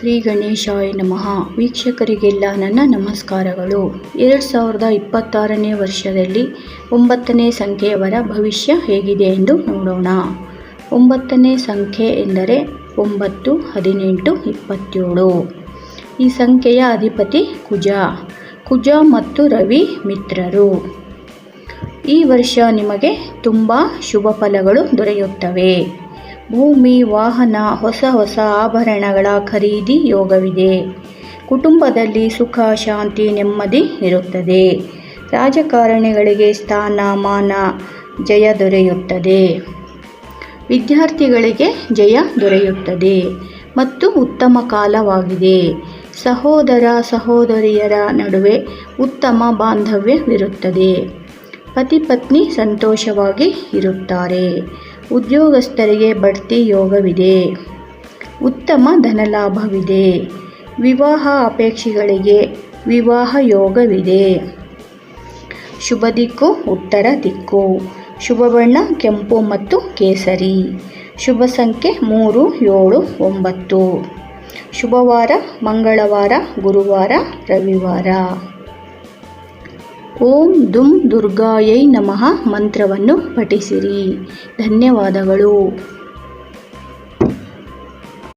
ಶ್ರೀ ಗಣೇಶಾಯ ನಮಃ. ವೀಕ್ಷಕರಿಗೆಲ್ಲ ನನ್ನ ನಮಸ್ಕಾರಗಳು. 2026ನೇ ವರ್ಷದಲ್ಲಿ 9ನೇ ಸಂಖ್ಯೆಯವರ ಭವಿಷ್ಯ ಹೇಗಿದೆ ಎಂದು ನೋಡೋಣ. 9ನೇ ಸಂಖ್ಯೆ ಎಂದರೆ 9, 18, 27. ಈ ಸಂಖ್ಯೆಯ ಅಧಿಪತಿ ಕುಜ ಮತ್ತು ರವಿ ಮಿತ್ರರು. ಈ ವರ್ಷ ನಿಮಗೆ ತುಂಬ ಶುಭ ಫಲಗಳು ದೊರೆಯುತ್ತವೆ. ಭೂಮಿ, ವಾಹನ, ಹೊಸ ಆಭರಣಗಳ ಖರೀದಿ ಯೋಗವಿದೆ. ಕುಟುಂಬದಲ್ಲಿ ಸುಖ, ಶಾಂತಿ, ನೆಮ್ಮದಿ ಇರುತ್ತದೆ. ರಾಜಕಾರಣಿಗಳಿಗೆ ಸ್ಥಾನ, ಮಾನ, ಜಯ ದೊರೆಯುತ್ತದೆ. ವಿದ್ಯಾರ್ಥಿಗಳಿಗೆ ಜಯ ದೊರೆಯುತ್ತದೆ ಮತ್ತು ಉತ್ತಮ ಕಾಲವಾಗಿದೆ. ಸಹೋದರ ಸಹೋದರಿಯರ ನಡುವೆ ಉತ್ತಮ ಬಾಂಧವ್ಯವಿರುತ್ತದೆ. ಪತಿ ಪತ್ನಿ ಸಂತೋಷವಾಗಿ ಇರುತ್ತಾರೆ. ಉದ್ಯೋಗಸ್ಥರಿಗೆ ಬಡ್ತಿ ಯೋಗವಿದೆ. ಉತ್ತಮ ಧನಲಾಭವಿದೆ. ವಿವಾಹ ಅಪೇಕ್ಷಿಗಳಿಗೆ ವಿವಾಹ ಯೋಗವಿದೆ. ಶುಭ ದಿಕ್ಕು ಉತ್ತರ ದಿಕ್ಕು. ಶುಭ ಬಣ್ಣ ಕೆಂಪು ಮತ್ತು ಕೇಸರಿ. ಶುಭ ಸಂಖ್ಯೆ 3, 7, 9. ಶುಭವಾರ ಮಂಗಳವಾರ, ಗುರುವಾರ, ರವಿವಾರ. ಓಂ ದುಂ ದುರ್ಗಾಯೈ ನಮಃ ಮಂತ್ರವನ್ನು ಪಠಿಸಿರಿ. ಧನ್ಯವಾದಗಳು.